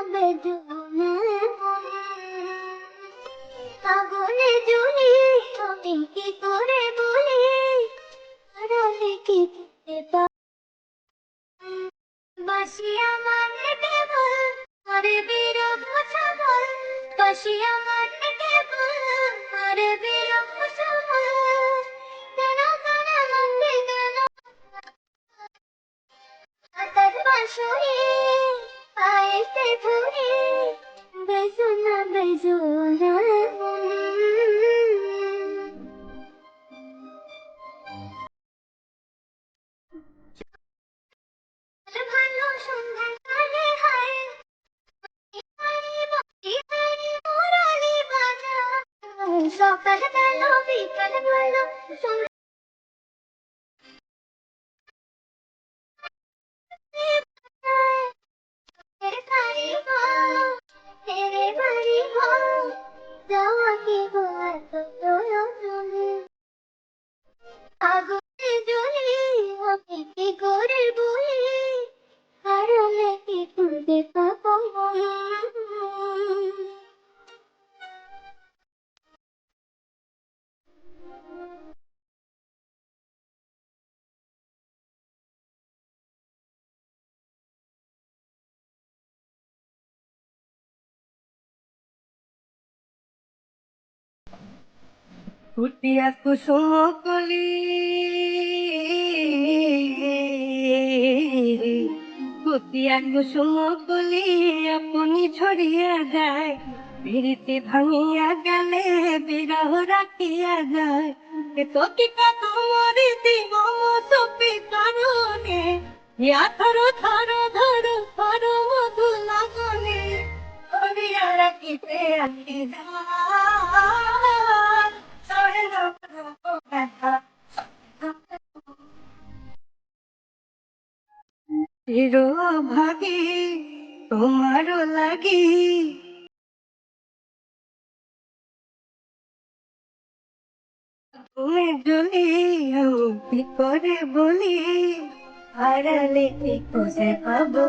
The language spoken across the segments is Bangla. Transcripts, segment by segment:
বেদনা আগুনে জ্বলি তুমি কি করে বলি আড়ালে কি বাসি আমার কেবল আরে বিরহ সবল বাসি আমার কেবল আরে বিরহ সবল কেন কেন মনে কেন তার বাঁশরি আইতে ধরে বেজুনা বেজুনা ভালো সন্ধ্যা কালে হায় সকাল গেল বিকাল গেল তেরে বাড়ি হো যাওয়া কি গো এত প্রয়োজনে আগুনে জ্বলি আমি কি করে বলি আড়ালে কি খুঁজে পাবো ফুটিয়া কুসুম কলি ফুটিয়া কুসুম কলি আপনি ঝরিয়া যায় বিরিতি ভাঙিয়া গেলে বিরহ রাখিয়া যায় তোকে কত মরি দিব সপি কারণে ইয়া ধরো ধরো ধরো ধরো মধু লাগনে ধরিয়া রাখিতে আখি যায় ভাগি তোমারও লাগি তুমি যদি কি করে বলি আড়ালে কি খুঁজে পাবো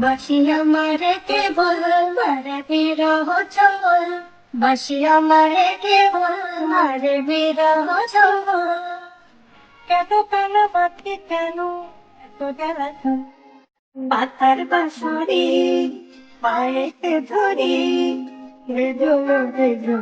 বাসি আমারে কেবল মারে বিরহ চল বাসি আমারে কেবল মারে বিরহ চল কেন কেন বাকি কেন এত জ্বালাতন পাতার বাঁশরি পায়েতে ধরি বেজো বেজো